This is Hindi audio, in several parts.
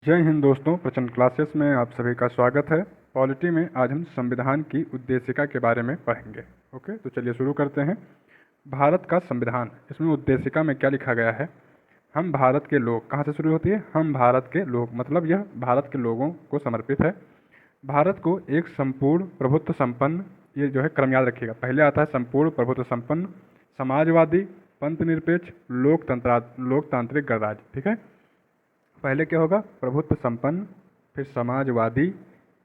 जय हिंद दोस्तों, प्रचंड क्लासेस में आप सभी का स्वागत है। पॉलिटी में आज हम संविधान की उद्देशिका के बारे में पढ़ेंगे। ओके, तो चलिए शुरू करते हैं। भारत का संविधान, इसमें उद्देशिका में क्या लिखा गया है? हम भारत के लोग, कहाँ से शुरू होती है? हम भारत के लोग, मतलब यह भारत के लोगों को समर्पित है। भारत को एक संपूर्ण प्रभुत्व संपन्न, ये जो है क्रम याद रखिएगा, पहले आता है संपूर्ण प्रभुत्व संपन्न, समाजवादी, पंथ निरपेक्ष, लोकतांत्रिक गणराज्य। ठीक है, पहले क्या होगा? प्रभुत्व संपन्न, फिर समाजवादी,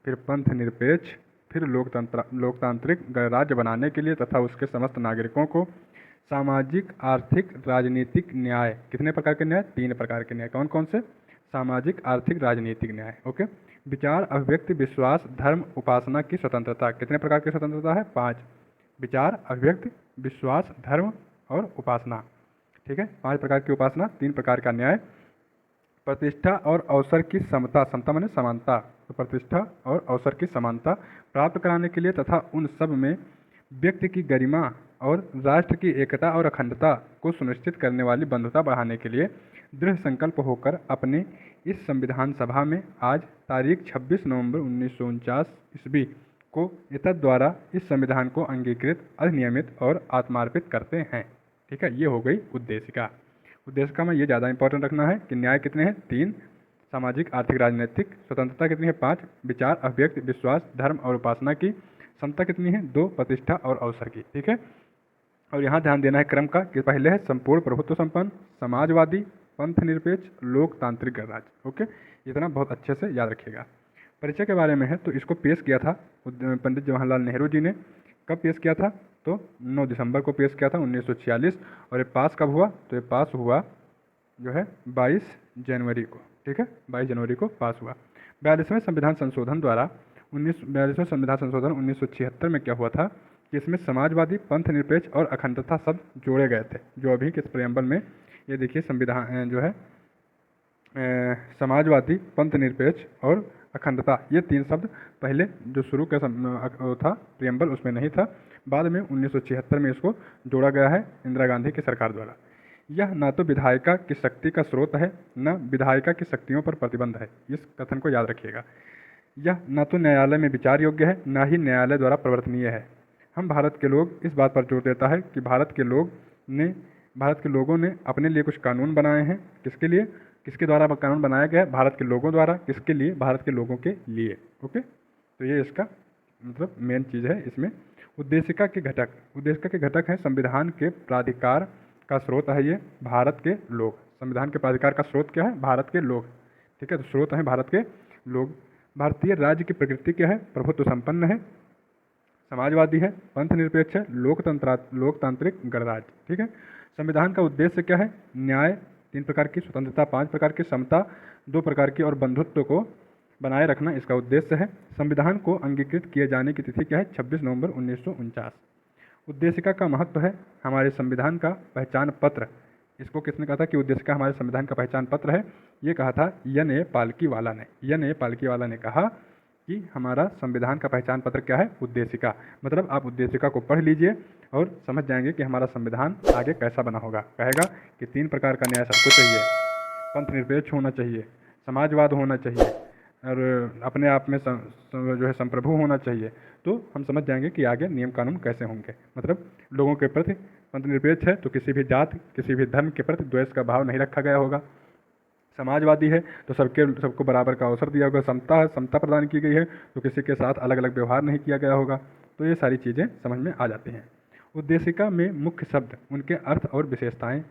फिर पंथ निरपेक्ष, फिर लोकतांत्रिक गणराज्य बनाने के लिए तथा उसके समस्त नागरिकों को सामाजिक, आर्थिक, राजनीतिक न्याय। कितने प्रकार के न्याय? 3 प्रकार के न्याय। कौन कौन से? सामाजिक, आर्थिक, राजनीतिक न्याय। ओके। विचार, अभिव्यक्ति, विश्वास, धर्म, उपासना की स्वतंत्रता। कितने प्रकार की स्वतंत्रता है? 5। विचार, अभिव्यक्ति, विश्वास, धर्म और उपासना। ठीक है, 5 प्रकार की उपासना, 3 प्रकार का न्याय। प्रतिष्ठा और अवसर की समता, समता माने समानता, तो प्रतिष्ठा और अवसर की समानता प्राप्त कराने के लिए तथा उन सब में व्यक्ति की गरिमा और राष्ट्र की एकता और अखंडता को सुनिश्चित करने वाली बंधुता बढ़ाने के लिए दृढ़ संकल्प होकर अपने इस संविधान सभा में आज तारीख 26 नवंबर 1949 ईस्वी को एतद द्वारा इस संविधान को अंगीकृत, अधिनियमित और आत्मार्पित करते हैं। ठीक है, ये हो गई उद्देशिका। उद्देशिका में ये ज़्यादा इंपॉर्टेंट रखना है कि न्याय कितने हैं? 3। सामाजिक, आर्थिक, राजनीतिक। स्वतंत्रता कितनी है? 5। विचार, अभिव्यक्ति, विश्वास, धर्म और उपासना की। समता कितनी है? 2। प्रतिष्ठा और अवसर की। ठीक है, और यहाँ ध्यान देना है क्रम का कि पहले है संपूर्ण प्रभुत्व संपन्न, समाजवादी, पंथ निरपेक्ष, लोकतांत्रिक गणराज्य। ओके, इतना बहुत अच्छे से याद रखिएगा। परिचय के बारे में है तो इसको पेश किया था पंडित जवाहरलाल नेहरू जी ने। कब पेश किया था? तो 9 दिसंबर को पेश किया था 1946। और ये पास कब हुआ? तो ये पास हुआ जो है 22 जनवरी को। ठीक है, 22 जनवरी को पास हुआ। 42वें संविधान संशोधन द्वारा 42वें संविधान संशोधन 1976 में क्या हुआ था कि इसमें समाजवादी, पंथ निरपेक्ष और अखंडता शब्द जोड़े गए थे। जो अभी के प्रेम्बल में ये देखिए, संविधान जो है समाजवादी, पंथ निरपेक्ष और अखंडता, ये 3 शब्द पहले जो शुरू का था प्रियम्बल, उसमें नहीं था। बाद में 1976 में इसको जोड़ा गया है इंदिरा गांधी की सरकार द्वारा। यह न तो विधायिका की शक्ति का स्रोत है, न विधायिका की शक्तियों पर प्रतिबंध है। इस कथन को याद रखिएगा। यह न तो न्यायालय में विचार योग्य है, न ही न्यायालय द्वारा प्रवर्तनीय है। हम भारत के लोग, इस बात पर जोर देता है कि भारत के लोगों ने अपने लिए कुछ कानून बनाए हैं। किसके लिए? किसके द्वारा कानून बनाया गया है? भारत के लोगों द्वारा। किसके लिए? भारत के लोगों के लिए। ओके, तो ये इसका मतलब मेन चीज़ है। इसमें उद्देशिका के घटक, उद्देशिका के घटक हैं संविधान के प्राधिकार का स्रोत है ये भारत के लोग। संविधान के प्राधिकार का स्रोत क्या है? भारत के लोग। ठीक है, तो स्रोत हैं भारत के लोग। भारतीय राज्य की प्रकृति क्या है? प्रभुत्व संपन्न है, समाजवादी है, पंथ निरपेक्ष है, लोकतांत्रिक गणराज्य। ठीक है, संविधान का उद्देश्य क्या है? न्याय, 3 प्रकार की स्वतंत्रता, 5 प्रकार की समता, 2 प्रकार की और बंधुत्व को बनाए रखना इसका उद्देश्य है। संविधान को अंगीकृत किए जाने की तिथि क्या है? 26 नवंबर 1949। उद्देशिका का महत्व है हमारे संविधान का पहचान पत्र। इसको किसने कहा था कि उद्देशिका हमारे संविधान का पहचान पत्र है? ये कहा था एन.ए. पालकीवाला ने। एन.ए. पालकीवाला ने कहा कि हमारा संविधान का पहचान पत्र क्या है? उद्देशिका। मतलब आप उद्देशिका को पढ़ लीजिए और समझ जाएंगे कि हमारा संविधान आगे कैसा बना होगा। कहेगा कि 3 प्रकार का न्याय सबको चाहिए, पंथ निरपेक्ष होना चाहिए, समाजवाद होना चाहिए और अपने आप में जो है संप्रभु होना चाहिए। तो हम समझ जाएंगे कि आगे नियम कानून कैसे होंगे। मतलब लोगों के प्रति पंथ निरपेक्ष है तो किसी भी जाति, किसी भी धर्म के प्रति द्वेष का भाव नहीं रखा गया होगा। समाजवादी है तो सबको बराबर का अवसर दिया होगा। समता है, समता प्रदान की गई है तो किसी के साथ अलग अलग व्यवहार नहीं किया गया होगा। तो ये सारी चीज़ें समझ में आ जाती हैं। उद्देशिका में मुख्य शब्द, उनके अर्थ और विशेषताएं।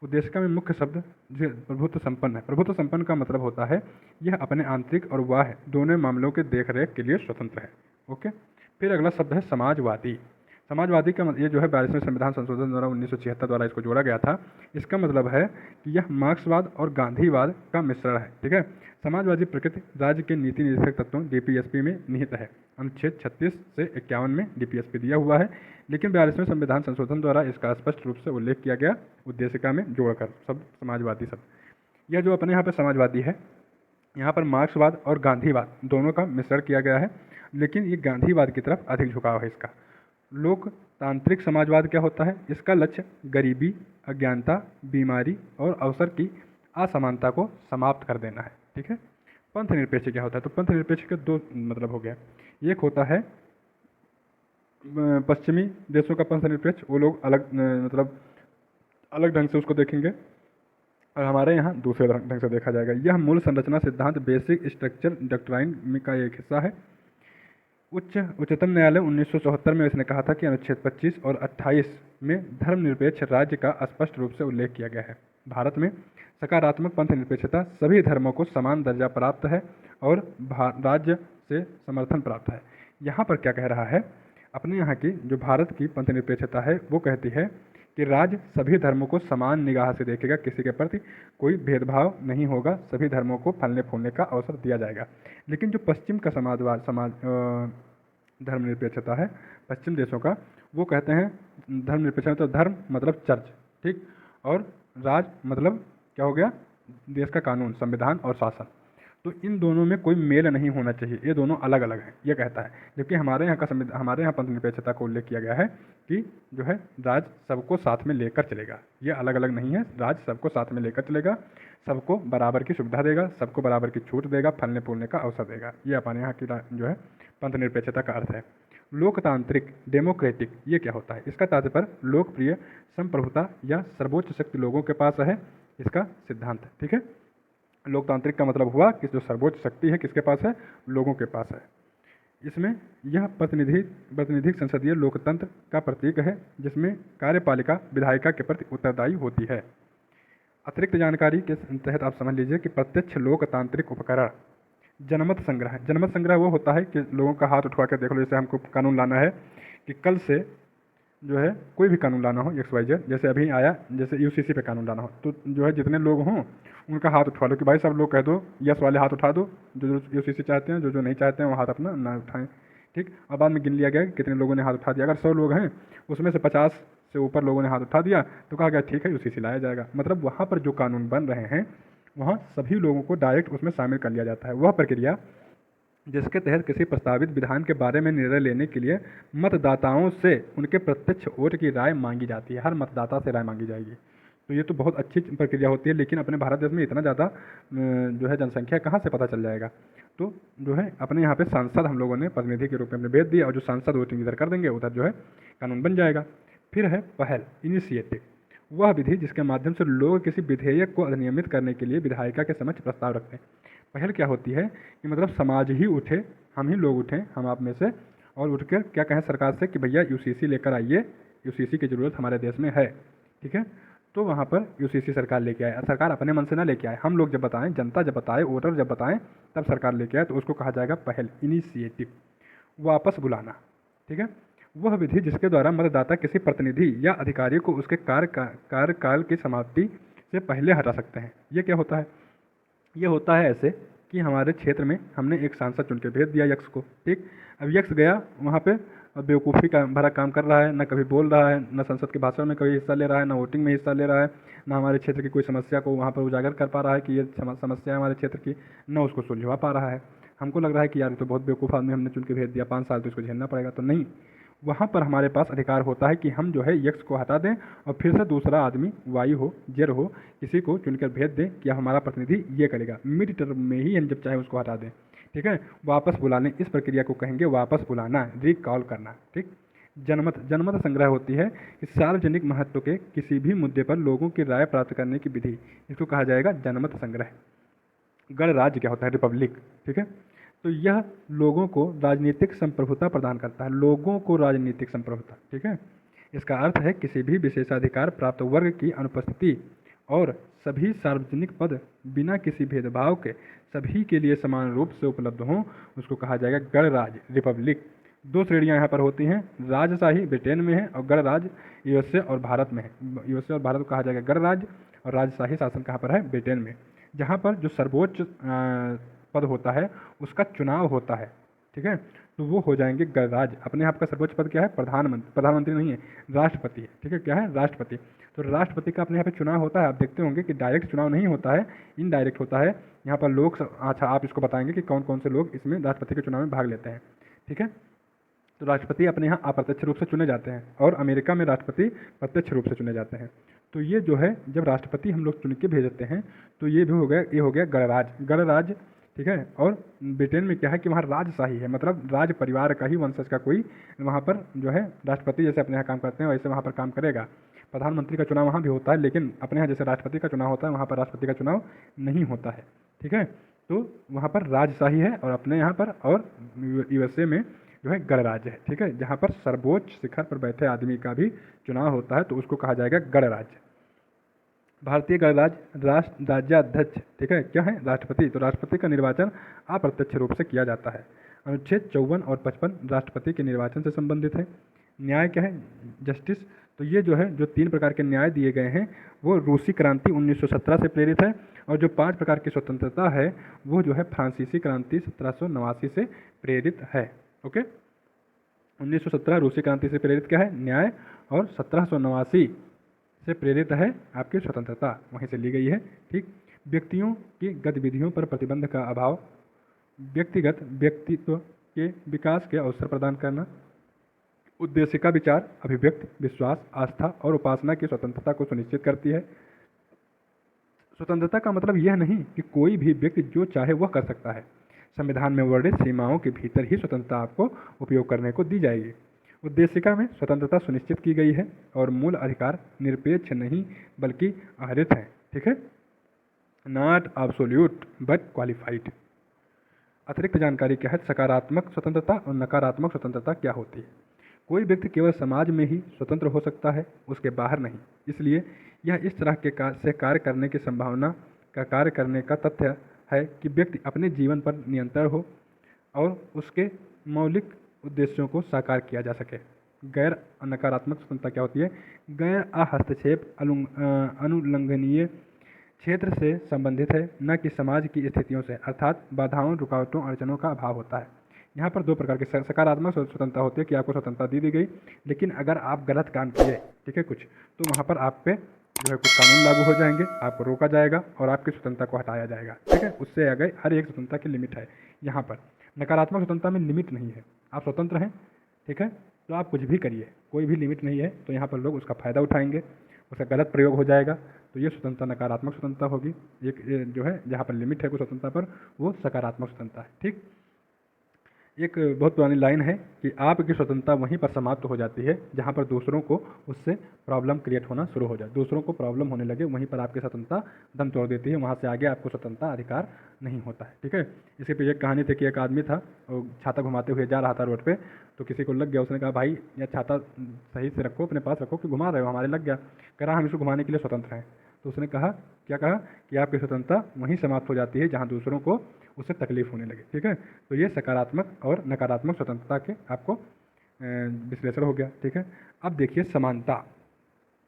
उद्देशिका में मुख्य शब्द जो प्रभुत्व संपन्न है। प्रभुत्व संपन्न का मतलब होता है यह अपने आंतरिक और बाह्य दोनों मामलों के देखरेख के लिए स्वतंत्र है। ओके, फिर अगला शब्द है समाजवादी। समाजवादी का ये जो है 42वें संविधान संशोधन द्वारा 1976 द्वारा इसको जोड़ा गया था। इसका मतलब है कि यह मार्क्सवाद और गांधीवाद का मिश्रण है। ठीक है, समाजवादी प्रकृति राज्य के नीति निर्देशक तत्वों डीपीएसपी में निहित है। अनुच्छेद 36 से 51 में डीपीएसपी दिया हुआ है, लेकिन 42वें संविधान संशोधन द्वारा इसका स्पष्ट रूप से उल्लेख किया गया उद्देशिका में जोड़कर शब्द समाजवादी शब्द। यह जो अपने यहाँ पर समाजवादी है, यहाँ पर मार्क्सवाद और गांधीवाद दोनों का मिश्रण किया गया है, लेकिन ये गांधीवाद की तरफ अधिक झुकाव है इसका। लोकतांत्रिक समाजवाद क्या होता है? इसका लक्ष्य गरीबी, अज्ञानता, बीमारी और अवसर की असमानता को समाप्त कर देना है। ठीक है, पंथ निरपेक्ष क्या होता है? तो पंथ निरपेक्ष के दो मतलब हो गया। एक होता है पश्चिमी देशों का पंथ निरपेक्ष, वो लोग अलग मतलब अलग ढंग से उसको देखेंगे, और हमारे यहाँ दूसरे ढंग से देखा जाएगा। यह मूल संरचना सिद्धांत बेसिक स्ट्रक्चर डॉक्ट्राइन का एक हिस्सा है। उच्चतम न्यायालय 1974 में इसने कहा था कि अनुच्छेद 25 और 28 में धर्मनिरपेक्ष राज्य का स्पष्ट रूप से उल्लेख किया गया है। भारत में सकारात्मक पंथ निरपेक्षता सभी धर्मों को समान दर्जा प्राप्त है और राज्य से समर्थन प्राप्त है। यहाँ पर क्या कह रहा है? अपने यहाँ की जो भारत की पंथ निरपेक्षता है वो कहती है कि राज्य सभी धर्मों को समान निगाह से देखेगा, किसी के प्रति कोई भेदभाव नहीं होगा, सभी धर्मों को फलने फूलने का अवसर दिया जाएगा। लेकिन जो पश्चिम का धर्मनिरपेक्षता है पश्चिम देशों का, वो कहते हैं धर्मनिरपेक्षता तो धर्म मतलब चर्च, ठीक, और राज मतलब क्या हो गया? देश का कानून, संविधान और शासन। तो इन दोनों में कोई मेल नहीं होना चाहिए, ये दोनों अलग अलग हैं, ये कहता है। जबकि हमारे यहाँ पंथ निरपेक्षता को उल्लेख किया गया है कि जो है राज सबको साथ में लेकर चलेगा, ये अलग अलग नहीं है। राज सबको साथ में लेकर चलेगा, सबको बराबर की सुविधा देगा, सबको बराबर की छूट देगा, फलने फूलने का अवसर देगा। ये अपने यहाँ की जो है पंथ निरपेक्षता का अर्थ है। लोकतांत्रिक डेमोक्रेटिक ये क्या होता है? इसका तात्पर्य लोकप्रिय संप्रभुता या सर्वोच्च शक्ति लोगों के पास है, इसका सिद्धांत। ठीक है, लोकतांत्रिक का मतलब हुआ कि जो सर्वोच्च शक्ति है किसके पास है? लोगों के पास है। इसमें यह प्रतिनिधिक संसदीय लोकतंत्र का प्रतीक है, जिसमें कार्यपालिका विधायिका के प्रति उत्तरदायी होती है। अतिरिक्त जानकारी के तहत आप समझ लीजिए कि प्रत्यक्ष लोकतांत्रिक उपकरण जनमत संग्रह। जनमत संग्रह वो होता है कि लोगों का हाथ उठवा कर देख लो, जैसे हमको कानून लाना है कि कल से जो है कोई भी कानून लाना हो XYZ, जैसे अभी आया, जैसे UCC पे कानून लाना हो, तो जो है जितने लोग हों उनका हाथ उठवा लो कि भाई सब लोग कह दो, यस वाले हाथ उठा दो, जो UCC चाहते हैं, जो नहीं चाहते हैं वो हाथ अपना ना उठाएं। ठीक, और बाद में गिन लिया गया कितने लोगों ने हाथ उठा दिया। अगर 100 लोग हैं उसमें से 50 से ऊपर लोगों ने हाथ उठा दिया तो कहा गया ठीक है UCC लाया जाएगा। मतलब वहाँ पर जो कानून बन रहे हैं वहाँ सभी लोगों को डायरेक्ट उसमें शामिल कर लिया जाता है। वह प्रक्रिया जिसके तहत किसी प्रस्तावित विधान के बारे में निर्णय लेने के लिए मतदाताओं से उनके प्रत्यक्ष वोट की राय मांगी जाती है। हर मतदाता से राय मांगी जाएगी। तो ये तो बहुत अच्छी प्रक्रिया होती है, लेकिन अपने भारत देश में इतना ज़्यादा जो है जनसंख्या कहाँ से पता चल जाएगा? तो जो है अपने यहाँ पे सांसद हम लोगों ने प्रतिनिधि के रूप में अपने भेज दिया, और जो सांसद वोटिंग इधर कर देंगे उधर जो है कानून बन जाएगा। फिर है पहल, इनिशिएटिव, वह विधि जिसके माध्यम से लोग किसी विधेयक को अधिनियमित करने के लिए विधायिका के समक्ष प्रस्ताव रखते हैं। पहल क्या होती है कि मतलब समाज ही उठे, हम ही लोग उठें, हम आप में से, और उठ कर क्या कहें सरकार से कि भैया UCC लेकर आइए, UCC की ज़रूरत हमारे देश में है। ठीक है, तो वहाँ पर UCC सरकार लेके आए। सरकार अपने मन से ना लेके आए, हम लोग जब बताएं, जनता जब बताए, वोटर जब बताएं, तब सरकार लेके आए, तो उसको कहा जाएगा पहल, इनिशिएटिव। वापस बुलाना, ठीक है, वह विधि जिसके द्वारा मतदाता किसी प्रतिनिधि या अधिकारी को उसके कार्यकाल की समाप्ति से पहले हटा सकते हैं। ये क्या होता है? ये होता है ऐसे कि हमारे क्षेत्र में हमने एक सांसद चुन के भेज दिया यक्स को। ठीक, अब यक्स गया वहाँ पे बेवकूफ़ी का भरा काम कर रहा है, ना कभी बोल रहा है, ना संसद के भाषण में कभी हिस्सा ले रहा है, ना वोटिंग में हिस्सा ले रहा है, ना हमारे क्षेत्र की कोई समस्या को वहाँ पर उजागर कर पा रहा है कि ये समस्या है हमारे क्षेत्र की, ना उसको सुलझवा पा रहा है। हमको लग रहा है कि यार तो बहुत बेवकूफ़ आदमी हमने चुन के भेज दिया, 5 साल तो इसको झेलना पड़ेगा। तो नहीं, वहाँ पर हमारे पास अधिकार होता है कि हम जो है यक्स को हटा दें और फिर से दूसरा आदमी वाई हो, जेर हो, किसी को चुनकर भेज दें कि हमारा प्रतिनिधि ये करेगा। मिड टर्म में ही हम जब चाहे उसको हटा दें। ठीक है, वापस बुलाने, इस प्रक्रिया को कहेंगे वापस बुलाना, रिकॉल करना। ठीक, जनमत संग्रह होती है कि सार्वजनिक महत्व के किसी भी मुद्दे पर लोगों की राय प्राप्त करने की विधि, इसको कहा जाएगा जनमत संग्रह। गणराज्य क्या होता है? रिपब्लिक। ठीक है, तो यह लोगों को राजनीतिक संप्रभुता प्रदान करता है, लोगों को राजनीतिक संप्रभुता। ठीक है, इसका अर्थ है किसी भी विशेषाधिकार प्राप्त वर्ग की अनुपस्थिति और सभी सार्वजनिक पद बिना किसी भेदभाव के सभी के लिए समान रूप से उपलब्ध हों, उसको कहा जाएगा गणराज्य, रिपब्लिक। 2 श्रेणियां यहाँ पर होती हैं, राजशाही ब्रिटेन में है और गणराज्य USA और भारत में है। USA और भारत को कहा जाएगा गणराज्य, और राजशाही शासन कहाँ पर है? ब्रिटेन में, जहाँ पर जो सर्वोच्च पद होता है उसका चुनाव होता है। ठीक है, तो वो हो जाएंगे गणराज्य। अपने आप का सर्वोच्च पद क्या है? प्रधानमंत्री नहीं है, राष्ट्रपति है। ठीक है, क्या है? राष्ट्रपति। तो राष्ट्रपति का अपने यहाँ पे चुनाव होता है। आप देखते होंगे कि डायरेक्ट चुनाव नहीं होता है, इनडायरेक्ट होता है। यहाँ पर लोग, अच्छा आप इसको बताएंगे कि कौन कौन से लोग इसमें राष्ट्रपति के चुनाव में भाग लेते हैं। ठीक है, तो राष्ट्रपति अपने यहाँ अप्रत्यक्ष रूप से चुने जाते हैं, और अमेरिका में राष्ट्रपति प्रत्यक्ष रूप से चुने जाते हैं। तो ये जो है जब राष्ट्रपति हम लोग चुन के भेजते हैं तो ये भी हो गया, ये हो गया गणराज्य। गणराज्य ठीक है। और ब्रिटेन में क्या है कि वहाँ राजशाही है, मतलब राज परिवार का ही वंशज का कोई वहाँ पर जो है राष्ट्रपति जैसे अपने यहाँ काम करते हैं वैसे वहाँ पर काम करेगा। प्रधानमंत्री का चुनाव वहाँ भी होता है, लेकिन अपने यहाँ जैसे राष्ट्रपति का चुनाव होता है वहाँ पर राष्ट्रपति का चुनाव नहीं होता है। ठीक है, तो वहाँ पर राजशाही है और अपने यहाँ पर और USA में जो है गणराज्य है। ठीक है, जहाँ पर सर्वोच्च शिखर पर बैठे आदमी का भी चुनाव होता है तो उसको कहा जाएगा गणराज्य। भारतीय गणराज्य राज्याध्यक्ष, ठीक है, क्या है? राष्ट्रपति। तो राष्ट्रपति का निर्वाचन अप्रत्यक्ष रूप से किया जाता है। अनुच्छेद 54 और 55 राष्ट्रपति के निर्वाचन से संबंधित है। न्याय क्या है? जस्टिस। तो ये जो है जो 3 प्रकार के न्याय दिए गए हैं वो रूसी क्रांति 1917 से प्रेरित है, और जो 5 प्रकार की स्वतंत्रता है वो जो है फ्रांसीसी क्रांति 1789 से प्रेरित है। ओके, 1917 रूसी क्रांति से प्रेरित क्या है? न्याय, और 1789 से प्रेरित है आपकी स्वतंत्रता, वहीं से ली गई है। ठीक, व्यक्तियों की गतिविधियों पर प्रतिबंध का अभाव, व्यक्तिगत व्यक्तित्व के विकास के अवसर प्रदान करना, उद्देश्य का विचार, अभिव्यक्ति, विश्वास, आस्था और उपासना की स्वतंत्रता को सुनिश्चित करती है। स्वतंत्रता का मतलब यह नहीं कि कोई भी व्यक्ति जो चाहे वह कर सकता है। संविधान में वर्णित सीमाओं के भीतर ही स्वतंत्रता आपको उपयोग करने को दी जाएगी। उद्देशिका में स्वतंत्रता सुनिश्चित की गई है और मूल अधिकार निरपेक्ष नहीं बल्कि आहरित है। ठीक है, नॉट एब्सोल्यूट बट क्वालिफाइड। अतिरिक्त जानकारी क्या है? सकारात्मक स्वतंत्रता और नकारात्मक स्वतंत्रता क्या होती है? कोई व्यक्ति केवल समाज में ही स्वतंत्र हो सकता है, उसके बाहर नहीं। इसलिए यह इस तरह के से कार्य करने की संभावना का कार्य करने का तथ्य है कि व्यक्ति अपने जीवन पर नियंत्रण हो और उसके मौलिक उद्देश्यों को साकार किया जा सके। गैर नकारात्मक स्वतंत्रता क्या होती है? गैर हस्तक्षेप अनुल्लंघनीय क्षेत्र से संबंधित है, न कि समाज की स्थितियों से, अर्थात बाधाओं, रुकावटों, अड़चनों का अभाव होता है। यहाँ पर 2 प्रकार की सकारात्मक स्वतंत्रता होती है कि आपको स्वतंत्रता दी गई, लेकिन अगर आप गलत काम किए, ठीक है, कुछ, तो वहाँ पर आप पे जो है कुछ कानून लागू हो जाएंगे, आपको रोका जाएगा और आपकी स्वतंत्रता को हटाया जाएगा। ठीक है, उससे आगे हर एक स्वतंत्रता की लिमिट है। यहाँ पर नकारात्मक स्वतंत्रता में लिमिट नहीं है, आप स्वतंत्र हैं, ठीक है, तो आप कुछ भी करिए, कोई भी लिमिट नहीं है, तो यहाँ पर लोग उसका फ़ायदा उठाएंगे, उसका गलत प्रयोग हो जाएगा, तो ये स्वतंत्रता नकारात्मक स्वतंत्रता होगी। एक जो है जहाँ पर लिमिट है कोई स्वतंत्रता पर, वो सकारात्मक स्वतंत्रता है। ठीक, एक बहुत पुरानी लाइन है कि आपकी स्वतंत्रता वहीं पर समाप्त हो जाती है जहाँ पर दूसरों को उससे प्रॉब्लम क्रिएट होना शुरू हो जाए, दूसरों को प्रॉब्लम होने लगे, वहीं पर आपकी स्वतंत्रता दम तोड़ देती है, वहाँ से आगे आपको स्वतंत्रता अधिकार नहीं होता है। ठीक है, इसके पीछे एक कहानी थी कि एक आदमी था और छाता घुमाते हुए जा रहा था रोड पे, तो किसी को लग गया, उसने कहा भाई यह छाता सही से रखो, अपने पास रखो कि घुमा रहे हो, हमारे लग गया। कह रहा हम इसको घुमाने के लिए स्वतंत्र हैं। तो उसने कहा, क्या कहा कि आपकी स्वतंत्रता वहीं समाप्त हो जाती है जहाँ दूसरों को उससे तकलीफ होने लगे। ठीक है, तो ये सकारात्मक और नकारात्मक स्वतंत्रता के आपको विश्लेषण हो गया। ठीक है, अब देखिए समानता,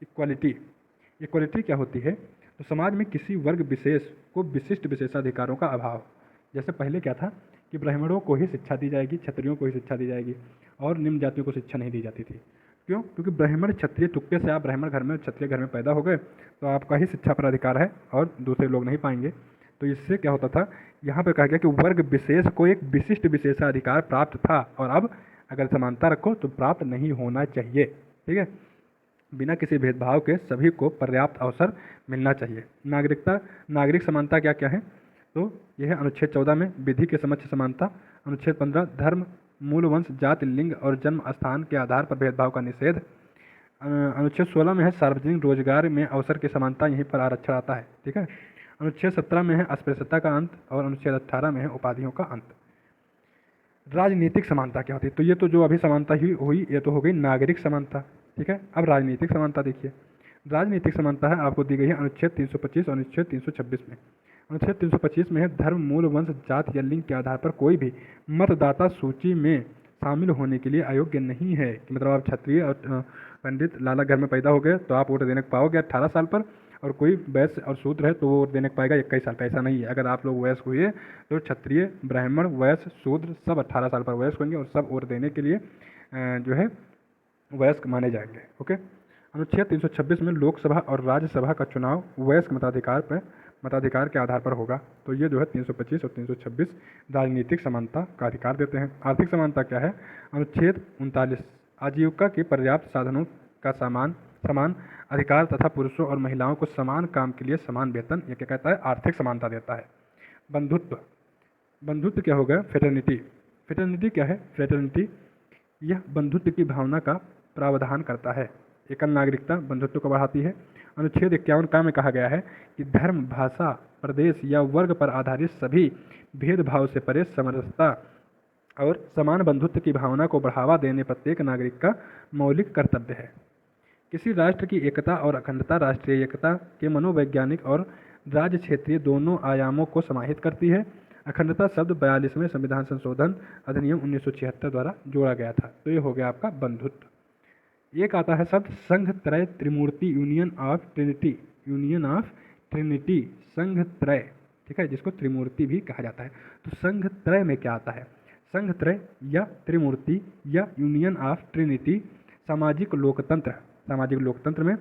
इक्वालिटी। इक्वालिटी क्या होती है? तो समाज में किसी वर्ग विशेष को विशिष्ट विशेषाधिकारों का अभाव। जैसे पहले क्या था कि ब्राह्मणों को ही शिक्षा दी जाएगी, क्षत्रियों को ही शिक्षा दी जाएगी और निम्न जातियों को शिक्षा नहीं दी जाती थी। क्यों? क्योंकि ब्राह्मण क्षत्रिय तुक्के से आप ब्राह्मण घर में क्षत्रिय घर में पैदा हो गए तो आपका ही शिक्षा पर अधिकार है और दूसरे लोग नहीं पाएंगे। तो इससे क्या होता था, यहाँ पर कहा गया कि वर्ग विशेष को एक विशिष्ट विशेषाधिकार प्राप्त था, और अब अगर समानता रखो तो प्राप्त नहीं होना चाहिए। ठीक है, बिना किसी भेदभाव के सभी को पर्याप्त अवसर मिलना चाहिए। नागरिक समानता क्या क्या है? तो यह है अनुच्छेद 14 में विधि के समक्ष समानता, अनुच्छेद 15 धर्म, मूल वंश, जाति, लिंग और जन्म स्थान के आधार पर भेदभाव का निषेध, अनुच्छेद 16 में है सार्वजनिक रोजगार में अवसर की समानता, यहीं पर आरक्षण आता है। ठीक है, अनुच्छेद 17 में है अस्पृश्यता का अंत और अनुच्छेद 18 में है उपाधियों का अंत। राजनीतिक समानता क्या होती है? तो ये तो जो अभी समानता ही हुई ये तो हो गई नागरिक समानता। ठीक है, अब राजनीतिक समानता देखिए। राजनीतिक समानता है आपको दी गई है अनुच्छेद 325 और अनुच्छेद 326 में। अनुच्छेद 325 में है धर्म, मूल वंश, जाति या लिंग के आधार पर कोई भी मतदाता सूची में शामिल होने के लिए अयोग्य नहीं है। कि मतलब आप क्षत्रिय और पंडित लाला घर में पैदा हो गए तो आप वोट देने को पाओगे 18 साल पर, और कोई वैश्य और शूद्र है तो वो वोट देने को पाएगा 21 साल पर। ऐसा नहीं है, अगर आप लोग वयस्क हुए तो क्षत्रिय, ब्राह्मण, वैश्य, शूद्र सब 18 साल पर वयस्क होंगे और सब वोट देने के लिए जो है वयस्क माने जाएंगे। ओके, अनुच्छेद 326 में लोकसभा और राज्यसभा का चुनाव वयस्क मताधिकार के आधार पर होगा। तो ये जो है 325 और 326 राजनीतिक समानता का अधिकार देते हैं। आर्थिक समानता क्या है? अनुच्छेद 39 आजीविका के पर्याप्त साधनों का समान अधिकार तथा पुरुषों और महिलाओं को समान काम के लिए समान वेतन, ये क्या कहता है? आर्थिक समानता देता है। बंधुत्व, बंधुत्व क्या होगा? फ्रेटर्निटी। फ्रेटर्निटी क्या है? फ्रेटर्निटी यह बंधुत्व की भावना का प्रावधान करता है। एकल नागरिकता बंधुत्व को बढ़ाती है। अनुच्छेद 51 का में कहा गया है कि धर्म, भाषा, प्रदेश या वर्ग पर आधारित सभी भेदभाव से परे समरसता और समान बंधुत्व की भावना को बढ़ावा देने प्रत्येक नागरिक का मौलिक कर्तव्य है। किसी राष्ट्र की एकता और अखंडता राष्ट्रीय एकता के मनोवैज्ञानिक और राज्य क्षेत्रीय दोनों आयामों को समाहित करती है। अखंडता शब्द 42वें संविधान संशोधन अधिनियम 1976 द्वारा जोड़ा गया था। तो ये हो गया आपका बंधुत्व। एक आता है शब्द संघ त्रय त्रिमूर्ति, union of trinity. Union of trinity, संघ त्रय, ठीक है, जिसको त्रिमूर्ति भी कहा जाता है। तो संघ त्रय में क्या आता है? संघ त्रय या त्रिमूर्ति या यूनियन ऑफ ट्रिनिटी सामाजिक लोकतंत्र। सामाजिक लोकतंत्र में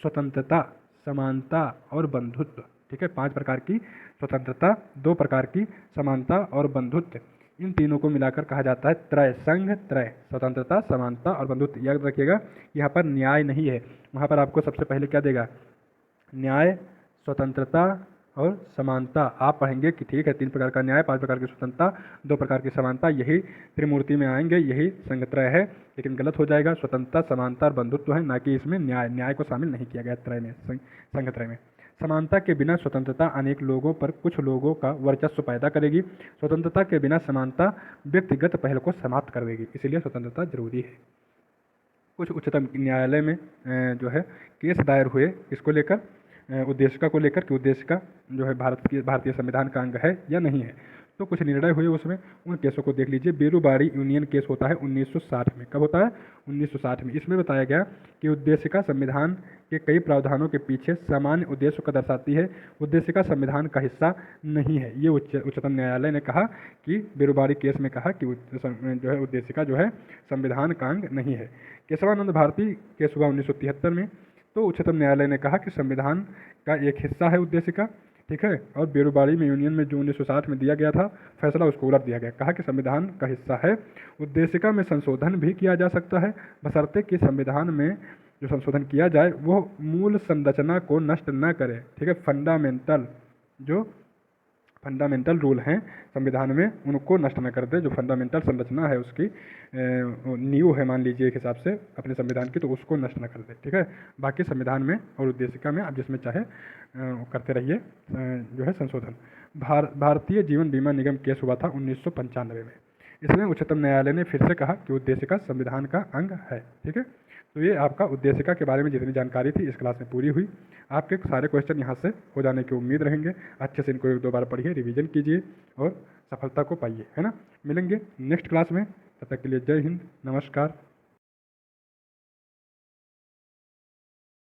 स्वतंत्रता, समानता और बंधुत्व, ठीक है, 5 प्रकार की स्वतंत्रता, 2 प्रकार की समानता और बंधुत्व, इन तीनों को मिलाकर कहा जाता है त्रय। संघ त्रय, स्वतंत्रता, समानता और बंधुत्व। याद रखिएगा यहाँ पर न्याय नहीं है, वहाँ पर आपको सबसे पहले क्या देगा? न्याय, स्वतंत्रता और समानता। आप पढ़ेंगे कि ठीक है 3 प्रकार का न्याय, 5 प्रकार की स्वतंत्रता, 2 प्रकार की समानता, यही त्रिमूर्ति में आएंगे, यही संघत्रय है। लेकिन गलत हो जाएगा, स्वतंत्रता, समानता और बंधुत्व है, ना कि इसमें न्याय को शामिल नहीं किया गया त्रय में, संघत्रय में। समानता के बिना स्वतंत्रता अनेक लोगों पर कुछ लोगों का वर्चस्व पैदा करेगी। स्वतंत्रता के बिना समानता व्यक्तिगत पहल को समाप्त कर देगी, इसलिए स्वतंत्रता जरूरी है। कुछ उच्चतम न्यायालय में जो है केस दायर हुए, इसको लेकर, उद्देशिका को लेकर कि उद्देशिका जो है भारतीय संविधान का अंग है या नहीं है। तो कुछ निर्णय हुए उसमें, उन केसों को देख लीजिए। बेरूबाड़ी यूनियन केस होता है 1960 में। कब होता है? 1960 में। इसमें बताया गया कि उद्देशिका संविधान के कई प्रावधानों के पीछे सामान्य उद्देश्य को दर्शाती है, उद्देशिका संविधान का हिस्सा नहीं है। ये उच्चतम न्यायालय ने कहा कि बेरूबाड़ी केस में कहा कि जो है उद्देशिका जो है संविधान का अंग नहीं है। केशवानंद भारती केस हुआ 1973 में। तो उच्चतम न्यायालय ने कहा कि संविधान का एक हिस्सा है उद्देशिका, ठीक है, और बेरूबाड़ी में यूनियन में जो 1960 में दिया गया था फैसला, उसको उलट दिया गया। कहा कि संविधान का हिस्सा है, उद्देशिका में संशोधन भी किया जा सकता है, बशर्ते कि संविधान में जो संशोधन किया जाए वो मूल संरचना को नष्ट न करे, ठीक है। फंडामेंटल रूल हैं संविधान में, उनको नष्ट न कर दे। जो फंडामेंटल संरचना है उसकी नींव है, मान लीजिए एक हिसाब से अपने संविधान की, तो उसको नष्ट न कर दे, ठीक है। बाकी संविधान में और उद्देशिका में आप जिसमें चाहे करते रहिए जो है संशोधन। भारतीय जीवन बीमा निगम केस हुआ था 1995 में। इसमें उच्चतम न्यायालय ने फिर से कहा कि उद्देशिका संविधान का अंग है, ठीक है। तो ये आपका उद्देशिका के बारे में जितनी जानकारी थी इस क्लास में पूरी हुई। आपके सारे क्वेश्चन यहाँ से हो जाने की उम्मीद रहेंगे। अच्छे से इनको 1-2 बार पढ़िए, रिवीजन कीजिए और सफलता को पाइए, है ना। मिलेंगे नेक्स्ट क्लास में, तब तक के लिए जय हिंद, नमस्कार।